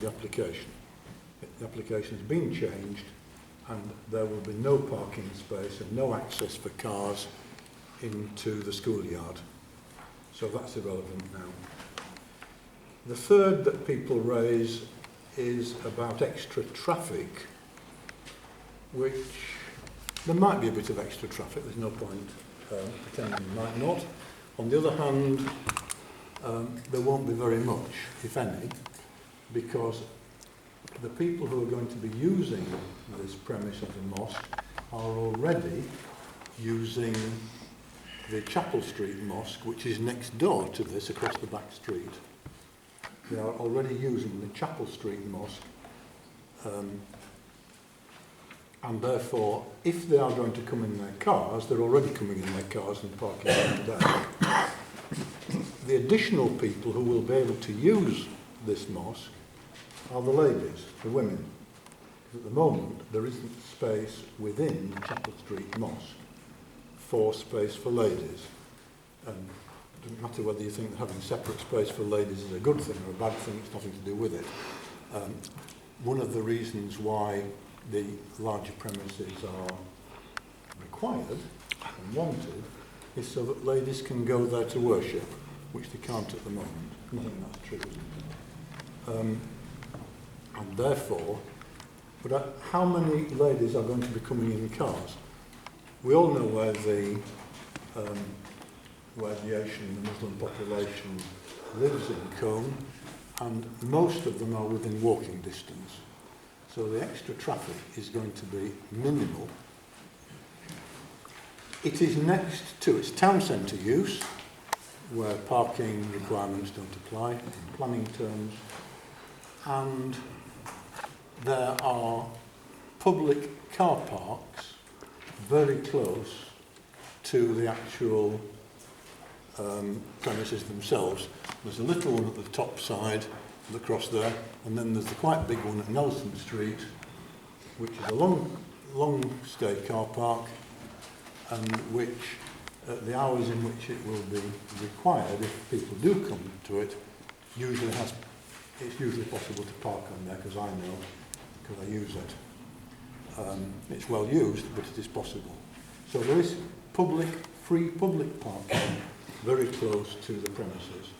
the application. The application has been changed and there will be no parking space and no access for cars into the schoolyard. So that's irrelevant now. The third that people raise is about extra traffic, which there might be a bit of extra traffic, there's no point pretending there might not. On the other hand, there won't be very much, if any, because the people who are going to be using this premise of the mosque are already using the Chapel Street Mosque, which is next door to this across the back street. They are already using the Chapel Street Mosque, and therefore, if they are going to come in their cars, they're already coming in their cars and parking them there. The additional people who will be able to use this mosque are the ladies, the women. At the moment, there isn't space within the Chapel Street Mosque for space for ladies. And it doesn't matter whether you think that having separate space for ladies is a good thing or a bad thing, it's nothing to do with it. One of the reasons why the larger premises are required and wanted is so that ladies can go there to worship, which they can't at the moment. I think that's true, isn't it? And therefore, but how many ladies are going to be coming in cars? We all know where the Asian, the Muslim population lives in Colne, and most of them are within walking distance. So the extra traffic is going to be minimal. It is next to its town centre use, where parking requirements don't apply in planning terms, and there are public car parks very close to the actual premises themselves. There's a little one at the top side, across there, and then there's the quite big one at Nelson Street, which is a long stay car park, and which at the hours in which it will be required, if people do come to it, it's usually possible to park on there, because I know, because I use it. It's well used, but it is possible. So there is free public parking very close to the premises.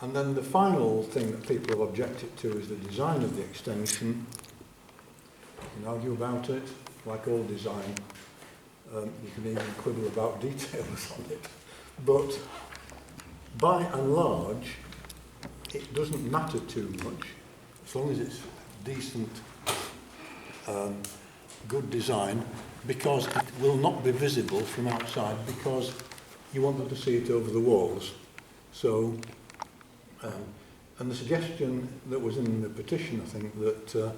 And then the final thing that people have objected to is the design of the extension. You can argue about it, like all design. You can even quibble about details on it. But by and large, it doesn't matter too much, as long as it's decent, good design, because it will not be visible from outside, because you want them to see it over the walls. So, and the suggestion that was in the petition, I think, that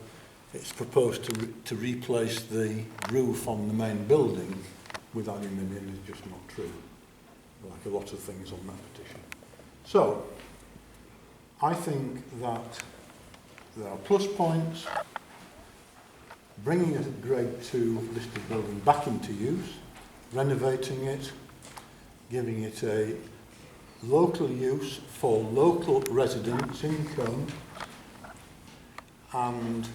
it's proposed to replace the roof on the main building with aluminium is just not true, like a lot of things on that petition. So, I think that there are plus points. Bringing a grade 2 listed building back into use, renovating it, giving it a local use for local residents in Colne, and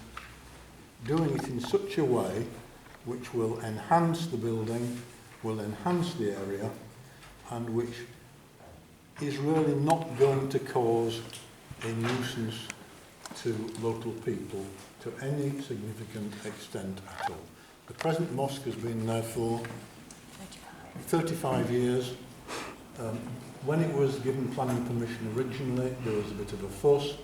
doing it in such a way which will enhance the building, will enhance the area, and which is really not going to cause a nuisance to local people to any significant extent at all. The present mosque has been there for 35 years. When it was given planning permission originally, there was a bit of a fuss.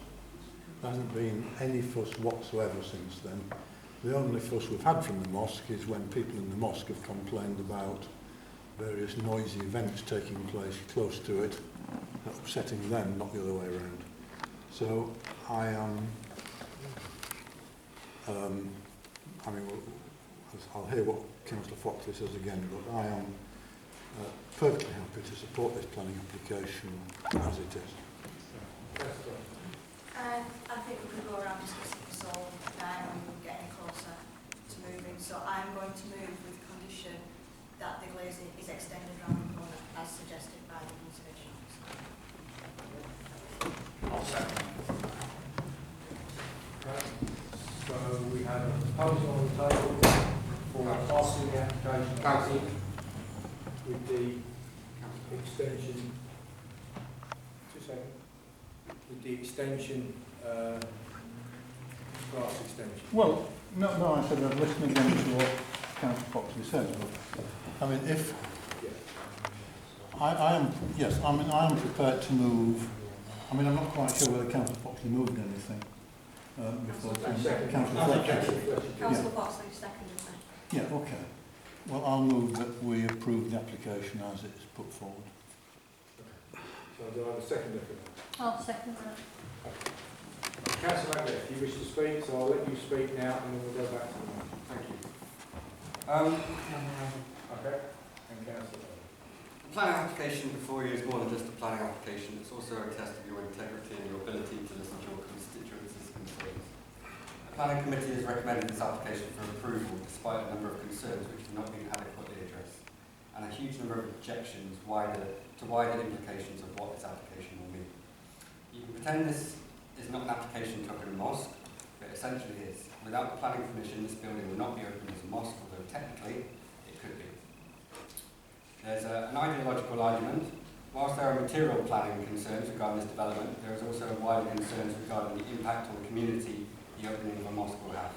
There hasn't been any fuss whatsoever since then. The only fuss we've had from the mosque is when people in the mosque have complained about various noisy events taking place close to it, upsetting them, not the other way around. So I am, I'll hear what Councillor Foxley says again, but I am perfectly happy to support this planning application as it is. I think we could go around discussing this all now and we're getting closer to moving. So I'm going to move with condition that the glazing is extended around the corner as suggested by the conservation officer. I'll second. we have a proposal on the table for passing the application Council. with the extension, with the extension, grass extension. Well, no, I said I'd listen again to what Councillor Foxley said, but, I mean, if, I am prepared to move, I mean, I'm not quite sure whether Councillor Foxley moved anything, before Councillor Fletcher. Councillor Foxley, seconded that. Yeah, okay. Well, I'll move that we approve the application as it's put forward. So do I have a second for that? I'll second that. Councillor Macbeth, you wish to speak, so I'll let you speak now and then we'll go back to the motion. Thank you. Okay, and Councillor. The planning application before you is more than just a planning application. It's also a test of your integrity and your ability to listen to your constituents' concerns. The planning committee has recommended this application for approval despite a number of concerns which have not been adequately addressed and a huge number of objections to wider implications of what this application will mean. You can pretend this is not an application to open a mosque, but essentially is. Without the planning permission, this building will not be opened as a mosque, although technically it could be. There's an ideological argument. Whilst there are material planning concerns regarding this development, there is also wider concerns regarding the impact on the community the opening of a mosque will have.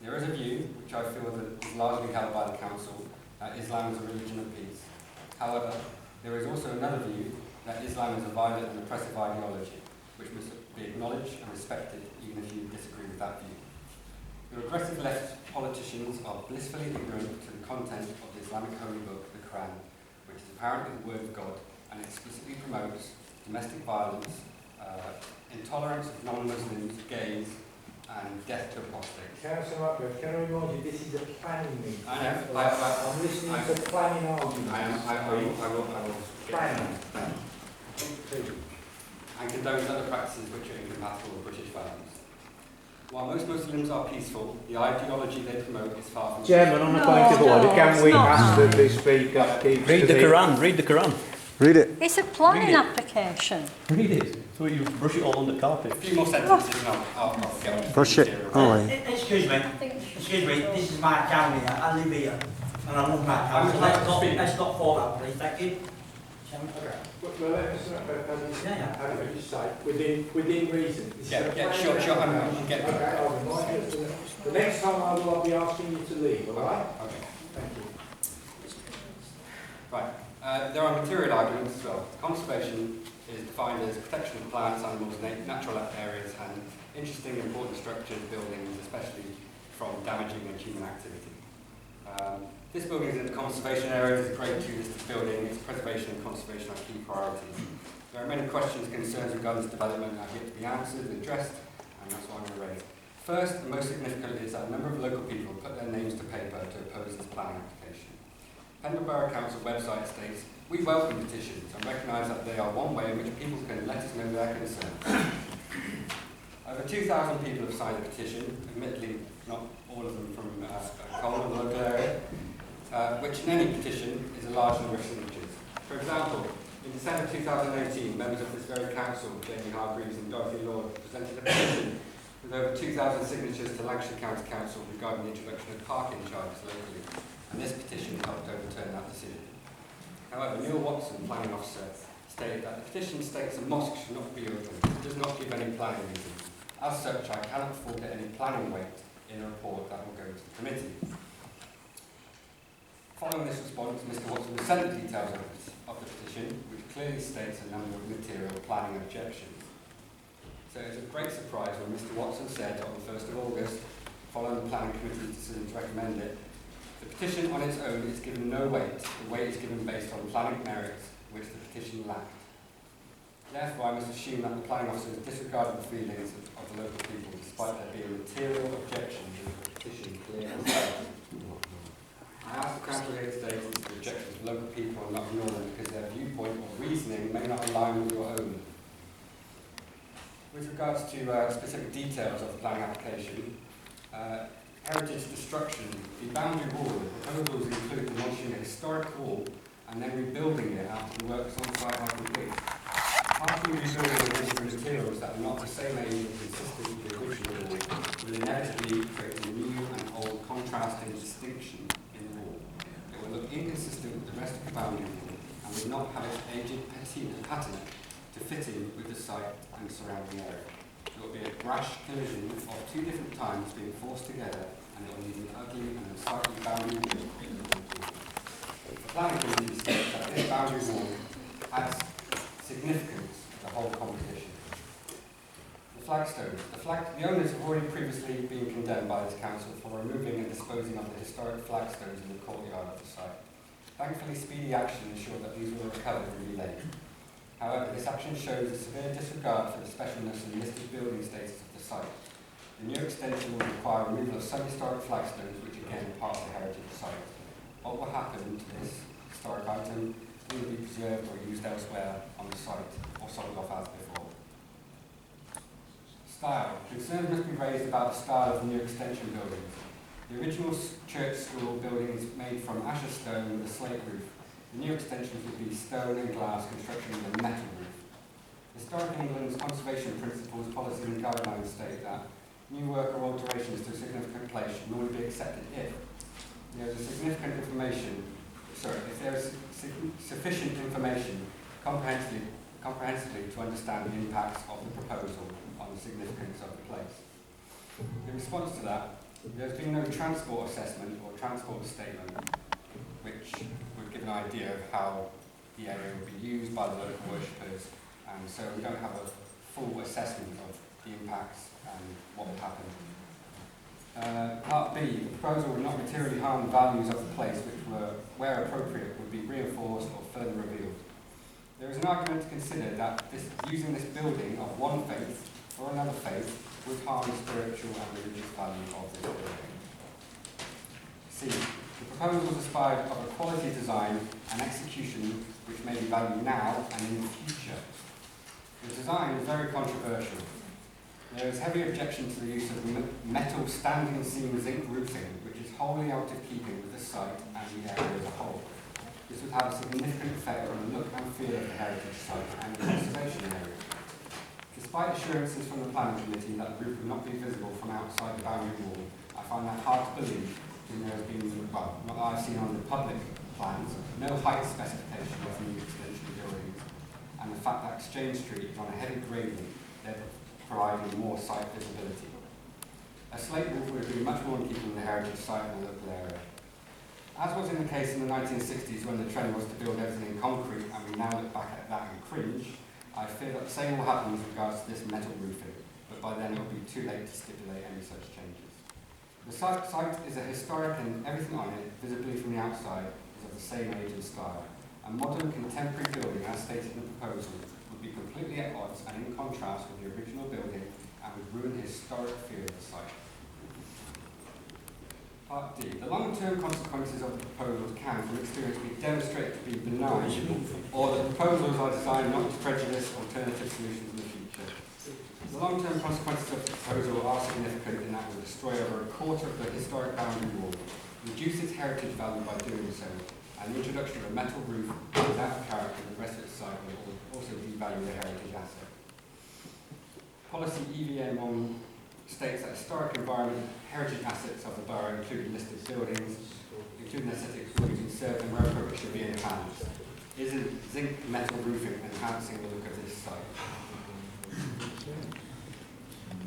There is a view, which I feel that is largely held by the council, that Islam is a religion of peace. However, there is also another view that Islam is a violent and oppressive ideology, which must be acknowledged and respected, even if you disagree with that view. The aggressive left politicians are blissfully ignorant to the content of the Islamic holy book, the Quran, which is apparently the word of God and explicitly promotes domestic violence, intolerance of non-Muslims, gays, and death to apostates. Councillor Macbeth, can I remind you, this is a planning meeting. I know. I'm listening to planning arguments. I will. Planning. And condone other practices which are incompatible with British values. While most Muslims are peaceful, the ideology they promote is far from... Chairman, on the point of order, can we ask that the speaker keeps... Read the Quran, read the Quran. Read it. It's a planning application. Read it. So you brush it all on the carpet. A few more sentences and I'll get on to Brush the it. material. Oh, right. Excuse me, this is my town here, I live here, and I love my town, so let's not fall out, please, thank you. Okay. Well, let us have it say, within reason. This is a Yeah, planning sure, application. get Okay, hold on, right, the next time I will be asking you to leave, all right? Okay. Thank you. Right. There are material arguments as well. Conservation is defined as protection of plants, animals, natural areas, and interesting, important structures, buildings, especially from damaging and human activity. This building is in the conservation area. It's a Grade 2 listed building. Its preservation and conservation are key priorities. There are many questions and concerns regarding this development that have yet to be answered and addressed, and that's what I'm going to raise. First, and most significant, is that a number of local people put their names to paper to oppose this planning application. Pendle Borough Council website states, "We welcome petitions and recognise that they are one way in which people can let us know their concerns." Over 2,000 people have signed a petition, admittedly not all of them from Colne, the local area, which in any petition is a large number of signatures. For example, in December 2018, members of this very council, Jamie Hargreaves and Dorothy Lord, presented a petition with over 2,000 signatures to Lancashire County Council regarding the introduction of parking charges locally, and this petition helped overturn that decision. However, Neil Watson, planning officer, stated that the petition states a mosque should not be opened. It does not give any planning reasons. As such, I cannot afford any planning weight in a report that will go to the committee. Following this response, Mr Watson was sent the details of the petition, which clearly states a number of material planning objections. So it was a great surprise when Mr Watson said on the 1st of August, following the planning committee's decision to recommend it, the petition on its own is given no weight. The weight is given based on planning merits, which the petition lacked. Therefore, I must assume that the planning officer has disregarded the feelings of the local people, despite there being material objections in the petition clearly stated. I ask the council here today to the objections of local people and not ignore them because their viewpoint or reasoning may not align with your own. With regards to specific details of the planning application, heritage destruction, the boundary wall, the proposals include demolishing a historic wall and then rebuilding it after the works on site are complete. Partly rebuilding additional materials that are not the same age or consistent with the original wall will inevitably create boundary wall and would not have its aged patina to fit in with the site and surrounding area. It will be a brash collision of two different times being forced together, and it will leave an ugly and unsightly boundary wall. The planning committee states that this boundary wall adds significance to the whole composition. The flagstones. The owners have already previously been condemned by this council for removing and disposing of the historic flagstones in the courtyard of the site. Thankfully, speedy action ensured that these were recovered and relayed. However, this action shows a severe disregard for the specialness and listed building status of the site. The new extension will require removal of some historic flagstones, which again are part of the heritage site. What will happen to this historic item? Will it be preserved or used elsewhere on the site, or sold off as before? Style. Concerns must be raised about the style of the new extension buildings. The original church school building is made from asher stone with a slate roof. The new extensions would be stone and glass construction with a metal roof. Historic England's conservation principles, policies and guidelines state that new work or alterations to a significant place should normally be accepted if there is sufficient information comprehensively to understand the impacts of the proposal on the significance of the place. In response to that, there has been no transport assessment or transport statement which would give an idea of how the area would be used by the local worshippers, and so we don't have a full assessment of the impacts and what would happen. Part B, the proposal would not materially harm the values of the place, which were, where appropriate, would be reinforced or further revealed. There is an argument to consider that using this building of one faith or another faith would harm the spiritual and religious value of this building. C, the proposals aspired of a quality design and execution which may be valued now and in the future. The design is very controversial. There is heavy objection to the use of metal standing seam zinc roofing, which is wholly out of keeping with the site and the area as a whole. This would have a significant effect on the look and feel of the heritage site and the conservation area. Despite assurances from the planning committee that the roof would not be visible from outside the boundary wall, I find that hard to believe, and there has been, well, what I've seen on the public plans, no height specification of new extension buildings, and the fact that Exchange Street is on a heavy gradient, therefore providing more site visibility. A slate roof would have been much more in keeping with the heritage site in the local area. As was in the case in the 1960s when the trend was to build everything in concrete, and we now look back at that and cringe, I fear that the same will happen with regards to this metal roofing, but by then it will be too late to stipulate any such changes. The site is a historic, and everything on it, visibly from the outside, is of the same age and style. A modern contemporary building, as stated in the proposal, would be completely at odds and in contrast with the original building and would ruin the historic feel of the site. Part D. The long-term consequences of the proposals can, from experience, be demonstrated to be benign, or the proposals are designed not to prejudice alternative solutions in the future. The long-term consequences of the proposal are significant in that it will destroy over a quarter of the historic boundary wall, reduce its heritage value by doing so, and the introduction of a metal roof without character in the rest of its site will also devalue the heritage asset. Policy EVN 1 states that historic environment heritage assets of the borough, including listed buildings, including aesthetic buildings, served and where appropriate should be enhanced. Is a zinc metal roofing enhancing the look of this site?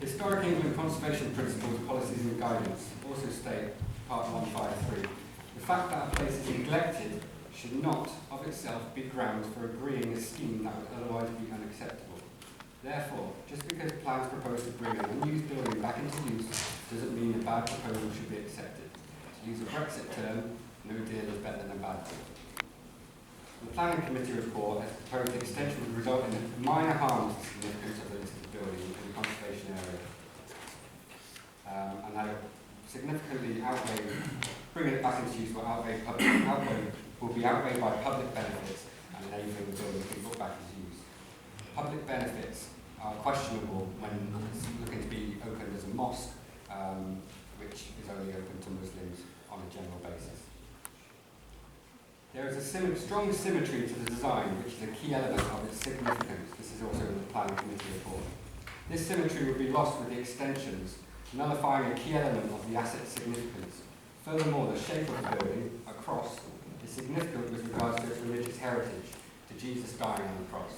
Historic England conservation principles, policies and guidance also state, part 153, the fact that a place is neglected should not of itself be grounds for agreeing a scheme that would otherwise be unacceptable. Therefore, just because plans propose to bring an unused building back into use doesn't mean a bad proposal should be accepted. To use a Brexit term, no deal is better than a bad deal. The Planning Committee report has proposed the extension would result in minor harm to the significance of the listed building in the conservation area. And that significantly bringing it back into use will be outweighed by public benefits and enabling the building to be put back into use. Public benefits are questionable when it's looking to be opened as a mosque, which is only open to Muslims on a general basis. There is a strong symmetry to the design, which is a key element of its significance. This is also in the Planning Committee report. This symmetry would be lost with the extensions, nullifying a key element of the asset's significance. Furthermore, the shape of the building across is significant with regards to its religious heritage, to Jesus dying on the cross.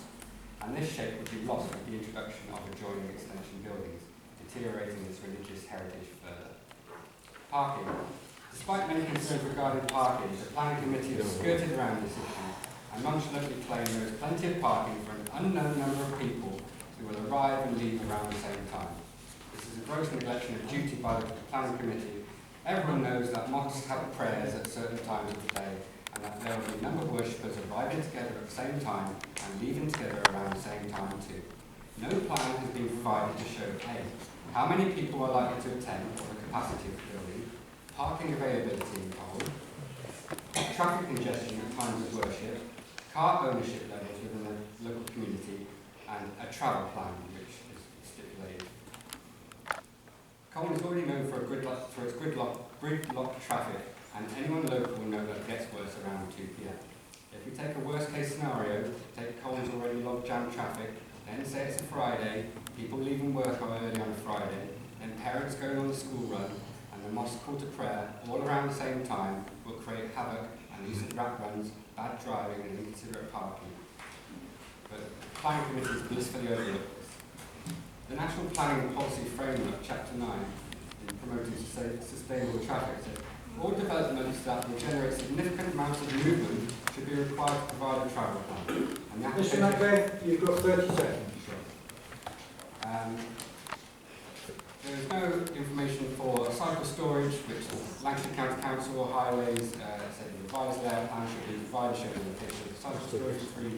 And this shape would be lost with the introduction of adjoining extension buildings, deteriorating its religious heritage further. Parking. Despite many concerns regarding parking, the planning committee has skirted around this issue and nonchalantly claim there is plenty of parking for an unknown number of people who will arrive and leave around the same time. This is a gross neglection of duty by the planning committee. Everyone knows that mosques have prayers at certain times of the day, and that there will be a number of worshippers arriving together at the same time and leaving together around the same time too. No plan has been provided to show A, how many people are likely to attend or the capacity of the building, parking availability involved, traffic congestion at times of worship, car ownership levels within the local community, and a travel plan which is stipulated. Colne is already known for its gridlock traffic, and anyone local will know that it gets worse around 2 p.m. If we take a worst case scenario, take Colne's already log jam traffic, then say it's a Friday, people leaving work early on a Friday, then parents going on the school run, and the mosque call to prayer all around the same time will create havoc and recent rat runs, bad driving and inconsiderate parking. But the planning committee is blissfully overlooked this. The National Planning and Policy Framework, Chapter 9, in promoting sustainable traffic, said all developments that will generate significant amounts of movement should be required to provide a travel plan. And the Mr. McVeigh, you've got 30 seconds. Sure. There is no information for cycle storage, which Lancashire County Council or Highways said the revised layout plan should be provided showing the location of cycle storage is free.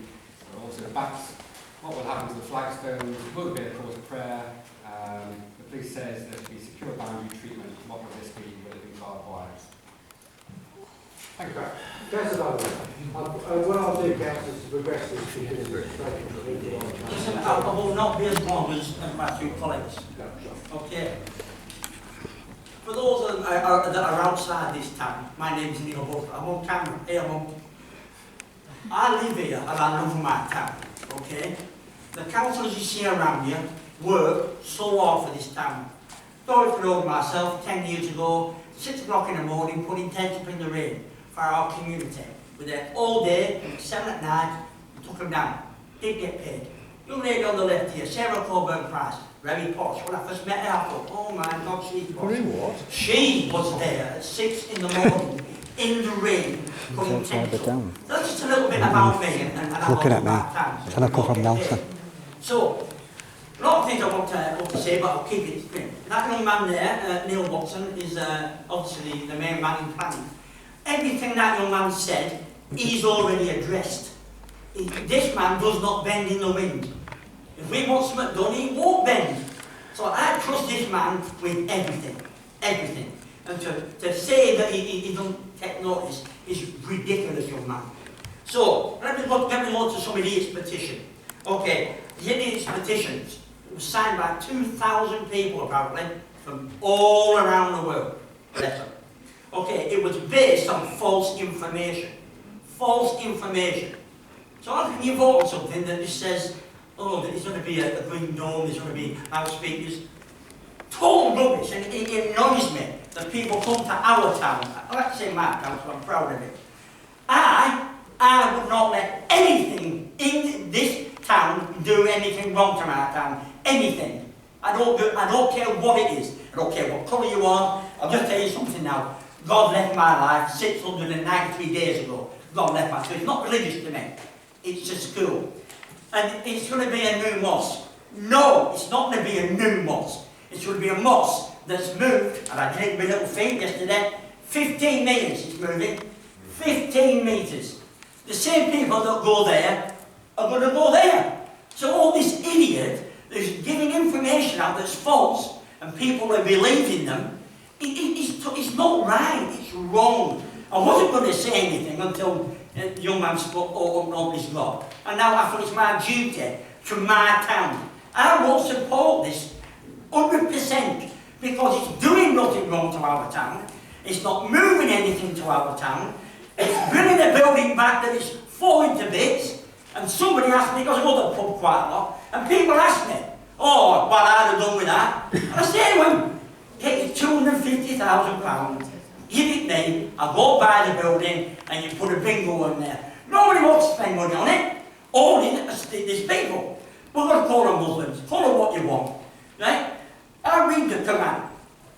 But also the backs, what will happen to the flagstones, will be a cause of prayer. The police says there should be secure boundary treatment. What will this be? Will it be barbed wire? Thank you. Councillor Bowden, what I'll do, Councillor, is to progress this because it's straight into the meeting. Listen, I will not be as long as my two colleagues. Okay. For those that are outside this town, my name is Neil Butler. I'm on camera. Hey, I'm on. I live here and I love my town. Okay. The councillors you see around here work so hard for this town. Going for road myself 10 years ago, 6 o'clock in the morning, putting tents up in the rain for our community. We're there all day, 7 at night, we took them down. Did get paid. Young lady on the left here, Sarah Coburn Price, very posh. When I first met her, I thought, oh my God, she's posh. What? She was there at 6 in the morning, in the rain, putting tents up. That's just a little bit about me and Looking at me. town. Can I come from Nelson? So, a lot of things I want to say, but I'll keep it quick. That young man there, Neil Watson, is obviously the main man in planning. Everything that young man said, he's already addressed. This man does not bend in the wind. If we want something done, he won't bend. So I trust this man with everything. Everything. And to say that he doesn't take notice is ridiculous, young man. So, let me go to some idiots' petition. Okay, the idiots' petitions. It was signed by 2,000 people, apparently, from all around the world. Letter. Okay, it was based on false information. False information. So how can you vote on something that just says, oh, there's going to be a green dome, there's going to be loudspeakers? Total rubbish, and it annoys me that people come to our town. I like to say my town, so I'm proud of it. I would not let anything in this town do anything wrong to my town. Anything. I don't care what it is. I don't care what colour you are. I'll just tell you something now. God left my life 693 days ago. God left my, so it's not religious to me. It's a school. And it's going to be a new mosque. No, it's not going to be a new mosque. It's going to be a mosque that's moved, and I did it with my little feet yesterday, 15 metres it's moving. 15 metres. The same people that go there are going to go there. So all this idiot is giving information out that's false, and people are believing them. It's not right, it's wrong. I wasn't going to say anything until the young man spoke on his law. And now I feel it's my duty to my town. I will support this 100% because it's doing nothing wrong to our town. It's not moving anything to our town. It's bringing the building back that is falling to bits. And somebody asked me, because I go to the pub quite a lot, and people ask me, oh, what I'd have done with that. And I say to them, it's £250,000. give it me, I go buy the building and you put a bingo in there. Nobody wants to spend money on it. Only these people. We're going to call them Muslims. Call them what you want. Right? I read the Quran.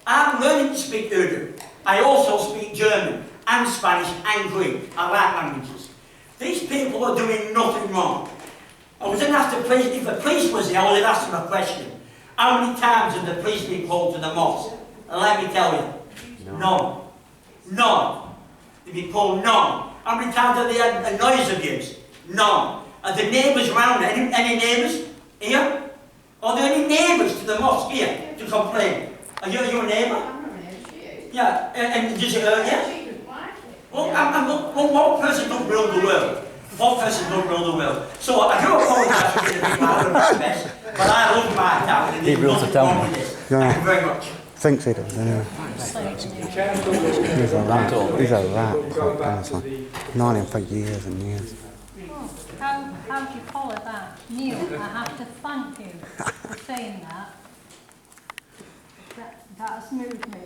I'm learning to speak Urdu. I also speak German and Spanish and Greek. I like languages. These people are doing nothing wrong. I was going to ask the police, if the police was here, I would have asked them a question. How many times have the police been called to the mosque? And let me tell you, none. None. They've been called none. How many times have they had a noise abuse? None. Are the neighbours around? Any neighbours here? Are there any neighbours to the mosque here to complain? Are you a neighbour? I'm not here, she is. Yeah, and does it hurt you? She doesn't like it. Well, one person don't rule the world. One person don't rule the world. So I do apologise for being a bit loud and mess, but I love my town and there's nothing wrong with this. Thank you very much. Thinks he does, anyway. He's a rat. He's a rat, honestly. Known him for years and years. How do you call it that? Neil, I have to thank you for saying that. That has moved me.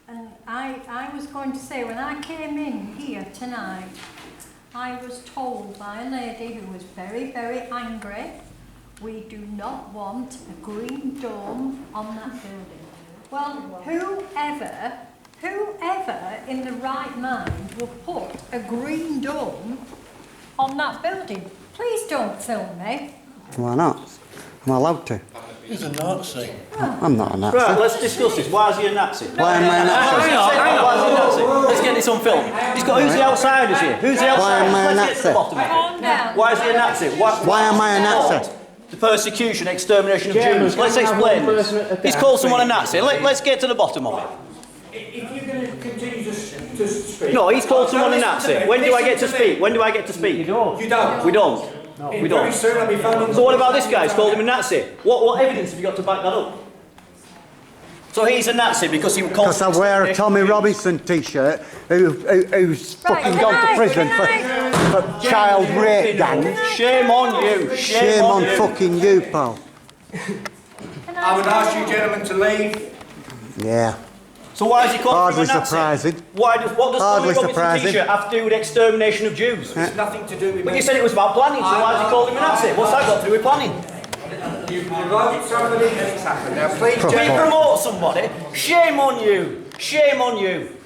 And I was going to say, when I came in here tonight, I was told by a lady who was very, very angry, we do not want a green dome on that building. Well, whoever in the right mind will put a green dome on that building? Please don't film me. Why not? Am I allowed to? He's a Nazi. I'm not a Nazi. Right, let's discuss this. Why is he a Nazi? Why am I a Nazi? Hang on. Why is he a Nazi? Let's get this on film. Who's the outsiders here? Who's the outsiders? Why am I a Let's get to the Nazi? bottom of it. Calm down. Why is he a Nazi? Why am I a Nazi? The persecution, extermination of Jews. Let's explain this. He's called someone a Nazi. Let's get to the bottom of it. If you're going to continue to speak... No, he's called someone a Nazi. When do I get to speak? When do I get to speak? You don't. We don't. We Very don't. soon I'll be phoning... So what about this guy? He's called him a Nazi. What evidence have you got to back that up? So he's a Nazi because he was called... Because I wear a Tommy Robinson t-shirt who's fucking gone to prison for child rape gangs. Shame on you. Shame on fucking you, pal. I would ask you gentlemen to leave. Yeah. So why is he called Hardly him a Nazi? surprising. What does Hardly Tommy Robinson surprising. t-shirt have to do with extermination of Jews? It's nothing to do with But me. you said it was about planning, so why has he called him a Nazi? What's that got to do with planning? You promote somebody and it's happened. Now please, When you gentlemen... promote somebody, shame on you. Shame on you.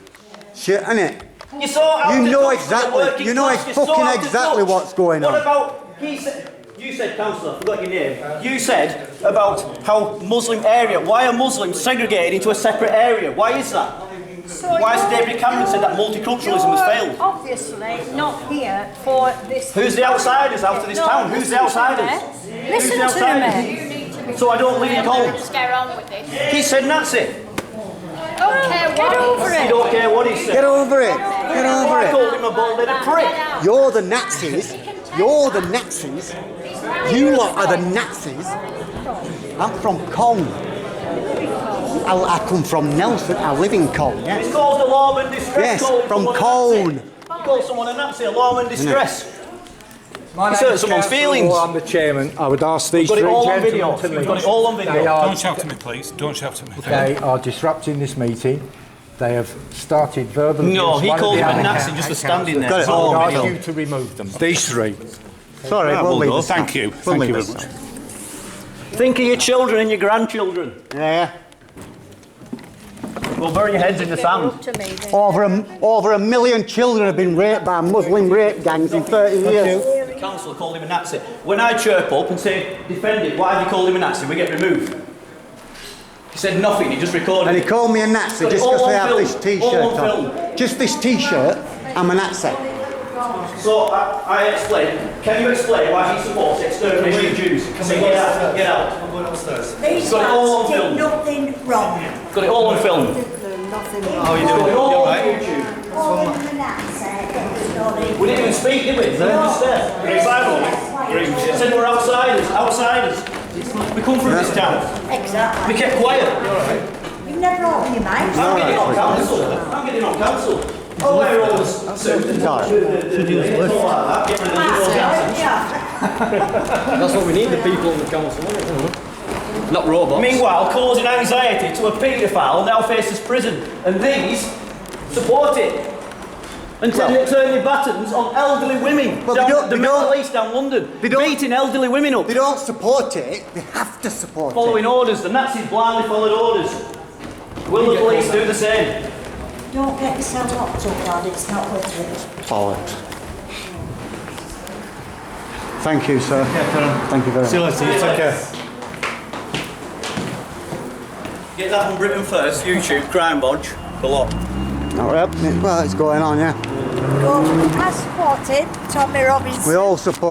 Shit, innit? You saw how You to know talk to the exactly- working you know class, saw fucking how to exactly touch. what's going on. What about, you said, councillor, I forgot your name, you said about how Muslim area, why are Muslims segregated into a separate area? Why is that? So Why has you're- David Cameron said that multiculturalism has failed? Obviously not here for this. Who's the outsiders out of this town? Who's the outsiders? Listen Who's the to outsiders? me. So I don't live in Colne. Just get on with this. He said Nazi. Okay, Get over You it. don't care what he said. Get over it. Get over I it. called him a bald-headed prick. You're the Nazis. You're the Nazis. You lot are the Nazis. I'm from Colne. I come from Nelson. I live in Colne. It's Yes. called alarm and distress. Yes, Call it from someone a Colne. Nazi. Call someone a Nazi, alarm and distress. My It's name hurt is someone's Councillor feelings. Wall, I'm the chairman. I would ask these Got it three all on gentlemen video. to leave. We've got it all on video. They are, Don't shout at me, please. Don't shout at me. they are disrupting this meeting. They have started verbally... No, against he one of called the him a other Nazi just for standing there. Got it So all I on would video. ask you to remove them. These three. Sorry, we'll leave this. Thank you. We'll Thank leave you this. very much. Think of your children and your grandchildren. Yeah. We'll bury your heads in the sand. Up to me, then. Over a million children have been raped by Muslim rape gangs in 30 years. The councillor called him a Nazi. When I chirp up and say, defend it, why have you called him a Nazi? We get removed. He said nothing, he just recorded And he it. called me a Nazi Got it just all because I on have film. this All t-shirt on on. film. Just this t-shirt, I'm a Nazi. So I explained, can you explain why he supports extermination of Jews? Say, get out, get out. I'm going upstairs. These Got it all on lads film. did nothing wrong. Got it all on film. Nothing How wrong. are you doing? All on YouTube. Calling them an accent, story. We didn't even speak, did we? We were just there. Said we're outsiders, outsiders. We come from this town. Exactly. We kept quiet. You never open your mouth. I'm getting on council. I'm getting on council. Oh, we're all suit and all like that. Get rid of the That's what we need, the people on the council. Not robots. Meanwhile, causing anxiety to a paedophile now faces prison, and these support it. And turn their battens on elderly women. Well, down the mental police down London, beating elderly women up. They don't support it, they have to support Following it. orders, the Nazis blindly followed orders. Will the police do the same? Don't get yourself locked up, Dad, it's not worth it. Bollocks. Thank you, sir. Thank you very much. See you later, you take care. Get that on Britain First, YouTube, Crime Bodge, the lot. Well, it's going on, yeah. I support him, Tommy Robinson. We all support.